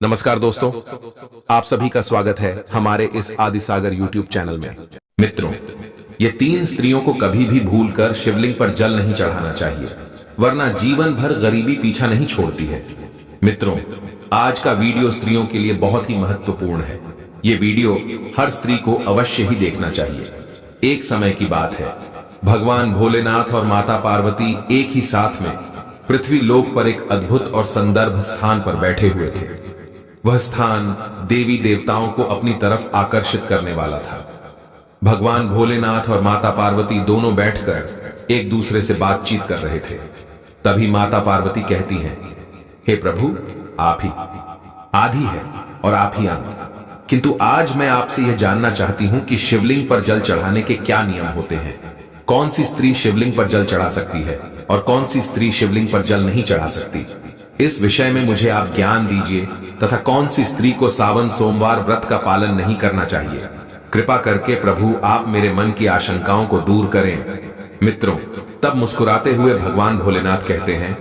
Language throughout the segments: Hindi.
नमस्कार दोस्तों, आप सभी का स्वागत है हमारे इस आदिसागर YouTube चैनल में। मित्रों, ये 3 स्त्रियों को कभी भी भूलकर शिवलिंग पर जल नहीं चढ़ाना चाहिए, वरना जीवन भर गरीबी पीछा नहीं छोड़ती है। मित्रों, आज का वीडियो स्त्रियों के लिए बहुत ही महत्वपूर्ण है। ये वीडियो हर स्त्री को अवश्य ही देखना चाहिए। एक समय की बात है, भगवान भोलेनाथ और माता पार्वती एक ही साथ में पृथ्वी लोक पर एक अद्भुत और संदर्भ स्थान पर बैठे हुए थे। वह स्थान देवी देवताओं को अपनी तरफ आकर्षित करने वाला था। भगवान भोलेनाथ और माता पार्वती दोनों बैठकर एक दूसरे से बातचीत कर रहे थे। तभी माता पार्वती कहती हैं, हे प्रभु, आप ही आदि है और आप ही अंत। किंतु आज मैं आपसे यह जानना चाहती हूं कि शिवलिंग पर जल चढ़ाने के क्या नियम होते हैं। कौन सी स्त्री शिवलिंग पर जल चढ़ा सकती है और कौन सी स्त्री शिवलिंग पर जल नहीं चढ़ा सकती। इस विषय में मुझे आप ज्ञान दीजिए तथा कौन सी स्त्री को सावन सोमवार व्रत का पालन नहीं करना चाहिए। कृपा करके प्रभु आप मेरे मन की आशंकाओं को दूर करें। मित्रों, तब मुस्कुराते हुए भगवान भोलेनाथ कहते हैं,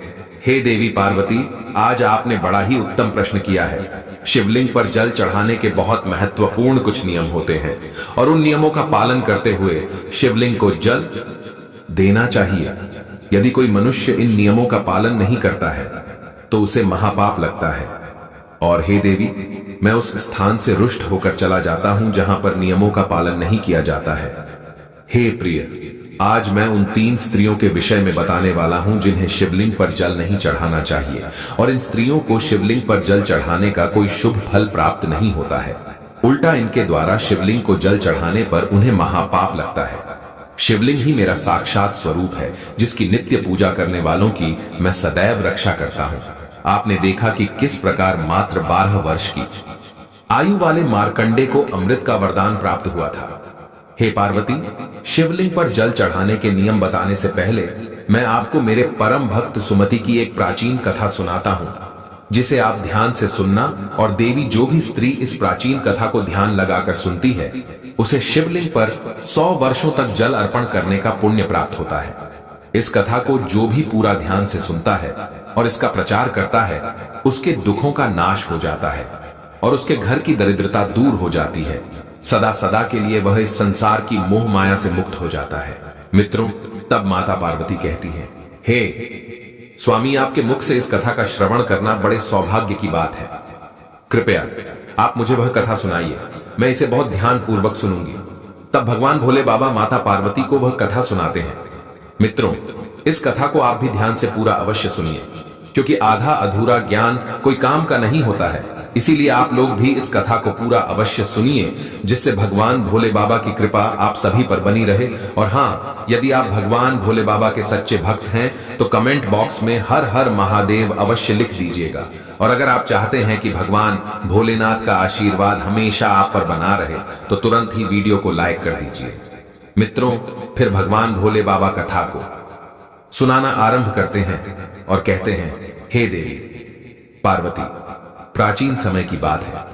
हे देवी पार्वती, आज आपने बड़ा ही उत्तम प्रश्न किया है। शिवलिंग पर जल चढ़ाने के बहुत महत्वपूर्ण कुछ नियम होते हैं और उन नियमों का पालन करते हुए शिवलिंग को जल देना चाहिए। यदि कोई मनुष्य इन नियमों का पालन नहीं करता है तो उसे महापाप लगता है। और हे देवी, मैं उस स्थान से रुष्ट होकर चला जाता हूं जहां पर नियमों का पालन नहीं किया जाता है। हे प्रिय, आज मैं उन 3 स्त्रियों के विषय में बताने वाला हूं जिन्हें शिवलिंग पर जल नहीं चढ़ाना चाहिए और इन स्त्रियों को शिवलिंग पर जल चढ़ाने का कोई शुभ फल प्राप्त नहीं होता है। उल्टा इनके द्वारा शिवलिंग को जल चढ़ाने पर उन्हें महापाप लगता है। शिवलिंग ही मेरा साक्षात स्वरूप है, जिसकी नित्य पूजा करने वालों की मैं सदैव रक्षा करता हूं। आपने देखा कि किस प्रकार मात्र 12 वर्ष की आयु वाले मार्कंडे को अमृत का वरदान प्राप्त हुआ था। हे पार्वती, शिवलिंग पर जल चढ़ाने के नियम बताने से पहले मैं आपको मेरे परम भक्त सुमति की एक प्राचीन कथा सुनाता हूं, जिसे आप ध्यान से सुनना। और देवी, जो भी स्त्री इस प्राचीन कथा को ध्यान लगाकर सुनती है, उसे शिवलिंग पर 100 वर्षों तक जल अर्पण करने का पुण्य प्राप्त होता है। इस कथा को जो भी पूरा ध्यान से सुनता है और इसका प्रचार करता है, उसके दुखों का नाश हो जाता है और उसके घर की दरिद्रता दूर हो जाती है। सदा सदा के लिए वह इस संसार की मोह माया से मुक्त हो जाता है। मित्रों, तब माता पार्वती कहती हैं, हे स्वामी, आपके मुख से इस कथा का श्रवण करना बड़े सौभाग्य की बात है। कृपया आप मुझे वह कथा सुनाइए, मैं इसे बहुत ध्यान पूर्वक सुनूंगी। तब भगवान भोले बाबा माता पार्वती को वह कथा सुनाते हैं। मित्रों, इस कथा को आप भी ध्यान से पूरा अवश्य सुनिए, क्योंकि आधा अधूरा ज्ञान कोई काम का नहीं होता है। इसीलिए आप लोग भी इस कथा को पूरा अवश्य सुनिए, जिससे भगवान भोले बाबा की कृपा आप सभी पर बनी रहे। और हाँ, यदि आप भगवान भोले बाबा के सच्चे भक्त हैं तो कमेंट बॉक्स में हर हर महादेव अवश्य लिख दीजिएगा। और अगर आप चाहते हैं कि भगवान भोलेनाथ का आशीर्वाद हमेशा आप पर बना रहे तो तुरंत ही वीडियो को लाइक कर दीजिए। मित्रों, फिर भगवान भोले बाबा कथा को सुनाना आरंभ करते हैं और कहते हैं, हे देवी पार्वती, प्राचीन समय की बात है।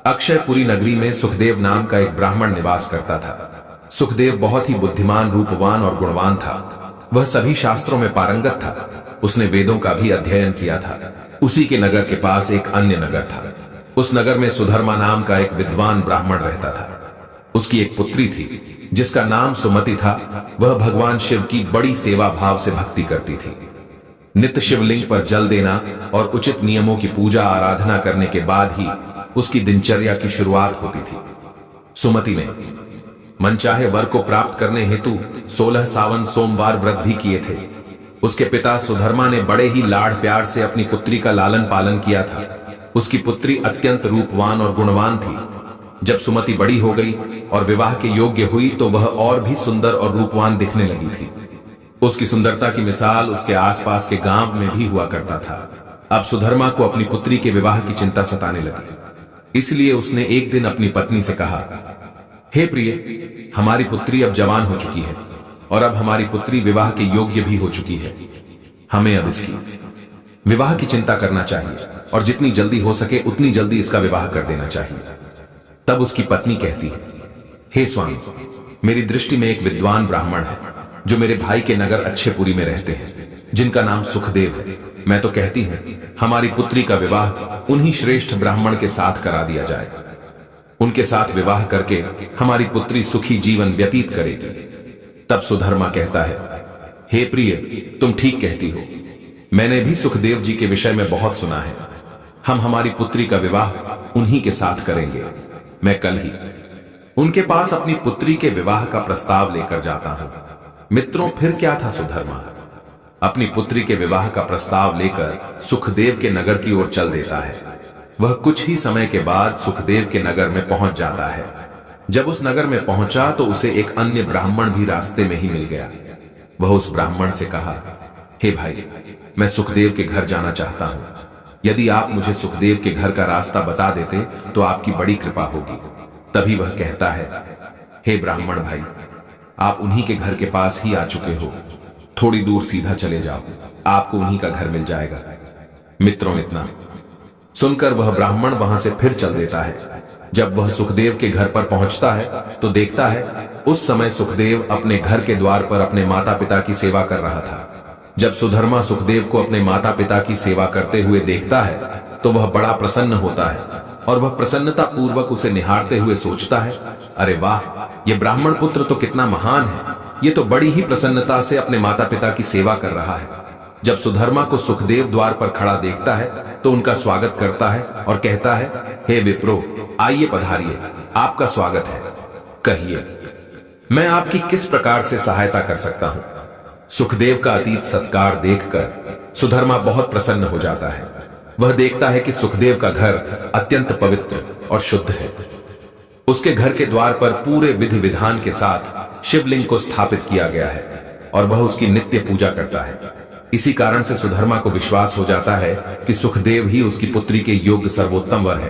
अक्षयपुरी नगरी में सुखदेव नाम का एक ब्राह्मण निवास करता था। सुखदेव बहुत ही बुद्धिमान, रूपवान और गुणवान था। वह सभी शास्त्रों में पारंगत था। उसने वेदों का भी अध्ययन किया था। उसी के नगर के पास एक अन्य नगर था। उस नगर में सुधर्मा नाम का एक विद्वान ब्राह्मण रहता था। उसकी एक पुत्री थी जिसका नाम सुमति था। वह भगवान शिव की बड़ी सेवा भाव से भक्ति करती थी। नित्य शिवलिंग पर जल देना और उचित नियमों की पूजा आराधना करने के बाद ही उसकी दिनचर्या की शुरुआत होती थी। सुमति ने मनचाहे वर को प्राप्त करने हेतु 16 सावन सोमवार व्रत भी किए थे। उसके पिता सुधर्मा ने बड़े ही लाड़ प्यार से अपनी पुत्री का लालन पालन किया था। उसकी पुत्री अत्यंत रूपवान और गुणवान थी। जब सुमति बड़ी हो गई और विवाह के योग्य हुई तो वह और भी सुंदर और रूपवान दिखने लगी थी। उसकी सुंदरता की मिसाल उसके आसपास के गांव में भी हुआ करता था। अब सुधर्मा को अपनी पुत्री के विवाह की चिंता सताने लगी। इसलिए उसने एक दिन अपनी पत्नी से कहा, हे प्रिय, हमारी पुत्री अब जवान हो चुकी है और अब हमारी पुत्री विवाह के योग्य भी हो चुकी है। हमें अब इसकी विवाह की चिंता करना चाहिए और जितनी जल्दी हो सके उतनी जल्दी इसका विवाह कर देना चाहिए। तब उसकी पत्नी कहती है, हे स्वामी, मेरी दृष्टि में एक विद्वान ब्राह्मण है जो मेरे भाई के नगर अक्षयपुरी में रहते हैं। जिनका नाम सुखदेव है। मैं तो कहती हूं हमारी पुत्री का विवाह उन्हीं श्रेष्ठ ब्राह्मण के साथ करा दिया जाए। उनके साथ विवाह करके हमारी पुत्री सुखी जीवन व्यतीत करेगी। तब सुधर्मा कहता है, हे प्रिय, तुम ठीक कहती हो। मैंने भी सुखदेव जी के विषय में बहुत सुना है। हम हमारी पुत्री का विवाह उन्हीं के साथ करेंगे। मैं कल ही उनके पास अपनी पुत्री के विवाह का प्रस्ताव लेकर जाता हूं। मित्रों, फिर क्या था सुधर्मा अपनी पुत्री के विवाह का प्रस्ताव लेकर सुखदेव के नगर की ओर चल देता है। वह कुछ ही समय के बाद सुखदेव के नगर में पहुंच जाता है। जब उस नगर में पहुंचा तो उसे एक अन्य ब्राह्मण भी रास्ते में ही मिल गया। वह उस ब्राह्मण से कहा, हे भाई, मैं सुखदेव के घर जाना चाहता हूं। यदि आप मुझे सुखदेव के घर का रास्ता बता देते तो आपकी बड़ी कृपा होगी। तभी वह कहता है, हे ब्राह्मण भाई, आप उन्हीं के घर के पास ही आ चुके हो। थोड़ी दूर सीधा चले जाओ, आपको उन्हीं का घर मिल जाएगा। मित्रों, इतना सुनकर वह ब्राह्मण वहां से फिर चल देता है। जब वह सुखदेव के घर पर पहुंचता है तो देखता है उस समय सुखदेव अपने घर के द्वार पर अपने माता पिता की सेवा कर रहा था। जब सुधर्मा सुखदेव को अपने माता पिता की सेवा करते हुए देखता है तो वह बड़ा प्रसन्न होता है और वह प्रसन्नता पूर्वक उसे निहारते हुए सोचता है, अरे वाह, यह ब्राह्मण पुत्र तो कितना महान है। ये तो बड़ी ही प्रसन्नता से अपने माता पिता की सेवा कर रहा है। जब सुधर्मा को सुखदेव द्वार पर खड़ा देखता है तो उनका स्वागत करता है और कहता है, हे विप्रो, आइए पधारिए, आपका स्वागत है। कहिए, मैं आपकी किस प्रकार से सहायता कर सकता हूं। सुखदेव का अतीत सत्कार देखकर सुधर्मा बहुत प्रसन्न हो जाता है। वह देखता है कि सुखदेव का घर अत्यंत पवित्र और शुद्ध है। उसके घर के द्वार पर पूरे विधि विधान के साथ शिवलिंग को स्थापित किया गया है और वह उसकी नित्य पूजा करता है। इसी कारण से सुधर्मा को विश्वास हो जाता है कि सुखदेव ही उसकी पुत्री के योग्य सर्वोत्तम वर है।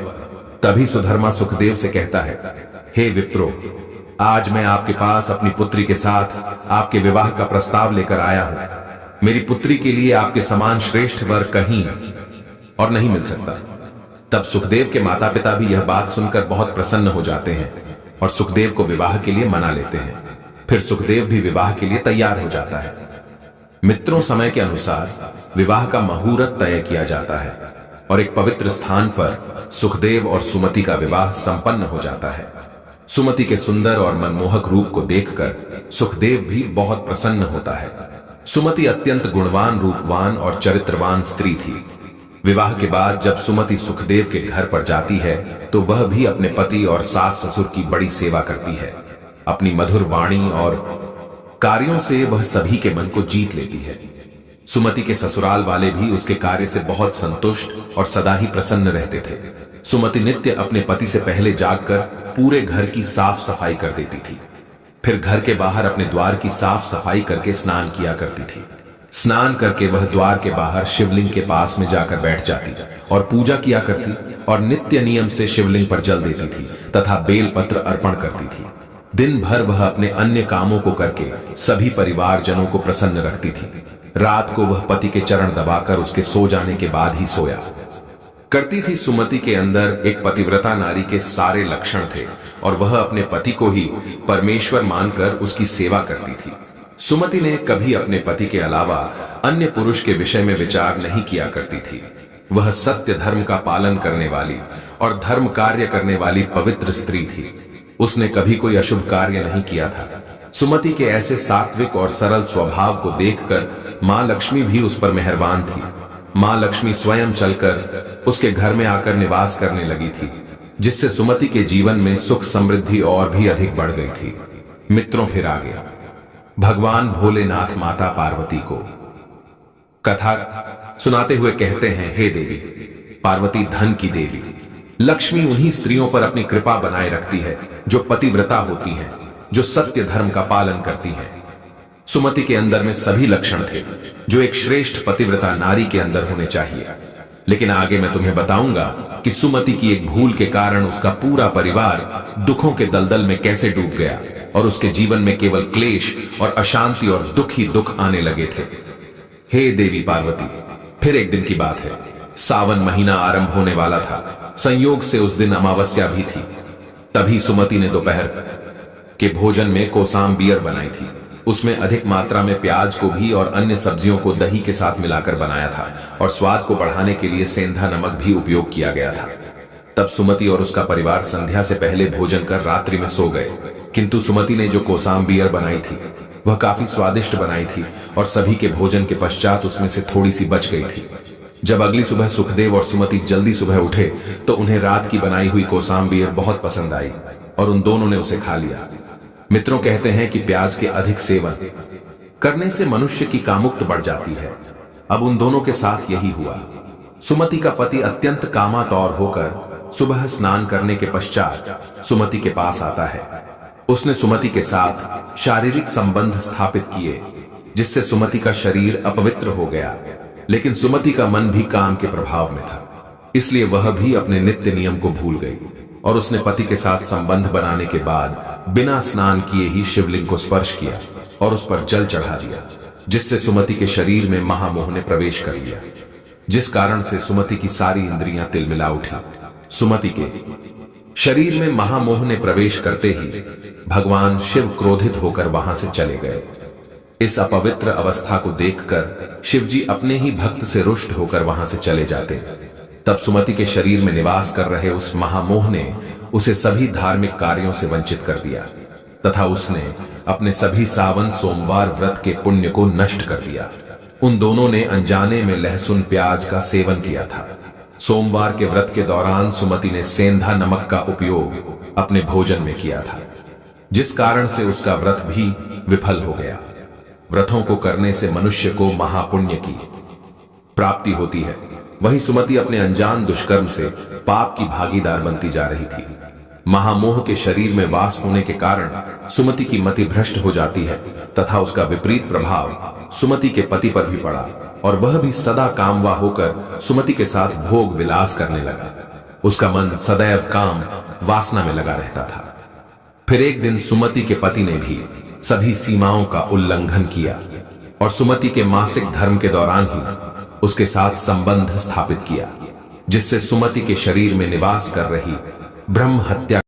तभी सुधर्मा सुखदेव से कहता है, हे विप्रो, आज मैं आपके पास अपनी पुत्री के साथ आपके विवाह का प्रस्ताव लेकर आया हूं। मेरी पुत्री के लिए आपके समान श्रेष्ठ वर कहीं और नहीं मिल सकता। तब सुखदेव के माता पिता भी यह बात सुनकर बहुत प्रसन्न हो जाते हैं और सुखदेव को विवाह के लिए मना लेते हैं। फिर सुखदेव भी विवाह के लिए तैयार हो जाता है। मित्रों, समय के अनुसार विवाह का मुहूर्त तय किया जाता है और एक पवित्र स्थान पर सुखदेव और सुमति का विवाह संपन्न हो जाता है। सुमति के सुंदर और मनमोहक रूप को देखकर सुखदेव भी बहुत प्रसन्न होता है। सुमति अत्यंत गुणवान, रूपवान और चरित्रवान स्त्री थी। विवाह के बाद जब सुमति सुखदेव के घर पर जाती है तो वह भी अपने पति और सास ससुर की बड़ी सेवा करती है। अपनी मधुर वाणी और कार्यों से वह सभी के मन को जीत लेती है। सुमति के ससुराल वाले भी उसके कार्य से बहुत संतुष्ट और सदा ही प्रसन्न रहते थे। सुमति नित्य अपने पति से पहले जागकर पूरे घर की साफ सफाई कर देती थी। फिर घर के बाहर अपने द्वार की साफ सफाई करके स्नान किया करती थी। स्नान करके वह द्वार के बाहर शिवलिंग के पास में जाकर बैठ जाती और पूजा किया करती और नित्य नियम से शिवलिंग पर जल देती थी तथा बेलपत्र अर्पण करती थी। दिन भर वह अपने अन्य कामों को करके सभी परिवारजनों को प्रसन्न रखती थी। रात को वह पति के चरण दबाकर उसके सो जाने के बाद ही सोया करती थी। सुमति के अंदर एक पतिव्रता नारी के सारे लक्षण थे और वह अपने पति को ही परमेश्वर मानकर उसकी सेवा करती थी। सुमति ने कभी अपने पति के अलावा अन्य पुरुष के विषय में विचार नहीं किया करती थी। वह सत्य धर्म का पालन करने वाली और धर्म कार्य करने वाली पवित्र स्त्री थी। उसने कभी कोई अशुभ कार्य नहीं किया था। सुमति के ऐसे सात्विक और सरल स्वभाव को देखकर मां लक्ष्मी भी उस पर मेहरबान थी। मां लक्ष्मी स्वयं चलकर उसके घर में आकर निवास करने लगी थी, जिससे सुमति के जीवन में सुख समृद्धि और भी अधिक बढ़ गई थी। मित्रों, फिर आ गया भगवान भोलेनाथ माता पार्वती को कथा सुनाते हुए कहते हैं, हे देवी पार्वती धन की देवी, लक्ष्मी उन्हीं स्त्रियों पर अपनी कृपा बनाए रखती है जो पतिव्रता होती हैं, जो सत्य धर्म का पालन करती हैं। सुमति के अंदर में सभी लक्षण थे जो एक श्रेष्ठ पतिव्रता नारी के अंदर होने चाहिए। लेकिन आगे मैं तुम्हें बताऊंगा कि सुमति की एक भूल के कारण उसका पूरा परिवार दुखों के दलदल में कैसे डूब गया और उसके जीवन में केवल क्लेश और अशांति और दुख ही दुख आने लगे थे। हे देवी पार्वती, फिर एक दिन की बात है। सावन महीना आरंभ होने वाला था। संयोग से उस दिन अमावस्या भी थी। तभी सुमति ने दोपहर के भोजन में कोसाम बियर बनाई थी। उसमें अधिक मात्रा में प्याज को भी और अन्य सब्जियों को दही के साथ मिलाकर बनाया था और स्वाद को बढ़ाने के लिए सेंधा नमक भी उपयोग किया गया था। तब सुमति और उसका परिवार संध्या से पहले भोजन कर रात्रि में सो गए। किंतु सुमति ने जो कोसाम्बियर बनाई थी वह काफी स्वादिष्ट बनाई थी और सभी के भोजन के पश्चात उसमें से थोड़ी सी बच गई थी। जब अगली सुबह सुखदेव और सुमति जल्दी सुबह उठे तो उन्हें रात की बनाई हुई कोसाम्बियर बहुत पसंद आई और उन दोनों ने उसे खा लिया। मित्रों कहते हैं कि प्याज के अधिक सेवन करने से मनुष्य की कामुक्त बढ़ जाती है। अब उन दोनों के साथ यही हुआ। सुमति का पति अत्यंत कामातौर होकर सुबह स्नान करने के पश्चात सुमति के पास आता है। उसने सुमति के साथ शारीरिक संबंध स्थापित किए जिससे सुमति का शरीर अपवित्र हो गया, लेकिन सुमति का मन भी काम के प्रभाव में था, इसलिए वह भी अपने नित्य नियम को भूल गई और उसने पति के साथ संबंध बनाने के बाद बिना स्नान किए ही शिवलिंग को स्पर्श किया और उस पर जल चढ़ा दिया, जिससे सुमति के शरीर में महामोह ने प्रवेश कर लिया, जिस कारण से सुमति की सारी इंद्रियां तिलमिला उठी। सुमति के शरीर में महामोह ने प्रवेश करते ही भगवान शिव क्रोधित होकर वहां से चले गए। इस अपवित्र अवस्था को देखकर शिवजी अपने ही भक्त से रुष्ट होकर वहां से चले जाते। तब सुमति के शरीर में निवास कर रहे उस महामोह ने उसे सभी धार्मिक कार्यों से वंचित कर दिया तथा उसने अपने सभी सावन सोमवार व्रत के पुण्य को नष्ट कर दिया। उन दोनों ने अनजाने में लहसुन प्याज का सेवन किया था। सोमवार के व्रत के दौरान सुमति ने सेंधा नमक का उपयोग अपने भोजन में किया था, जिस कारण से उसका व्रत भी विफल हो गया। व्रतों को करने से मनुष्य को महापुण्य की प्राप्ति होती है, वहीं सुमति अपने अनजान दुष्कर्म से पाप की भागीदार बनती जा रही थी। महामोह के शरीर में वास होने के कारण सुमति की मति भ्रष्ट हो जाती है तथा उसका विपरीत प्रभाव सुमति के पति पर भी पड़ा और वह भी सदा कामवा होकर सुमति के साथ भोग विलास करने लगा। उसका मन सदैव काम वासना में लगा रहता था। फिर एक दिन सुमति के पति ने भी सभी सीमाओं का उल्लंघन किया और सुमति के मासिक धर्म के दौरान ही उसके साथ संबंध स्थापित किया, जिससे सुमति के शरीर में निवास कर रही ब्रह्म हत्या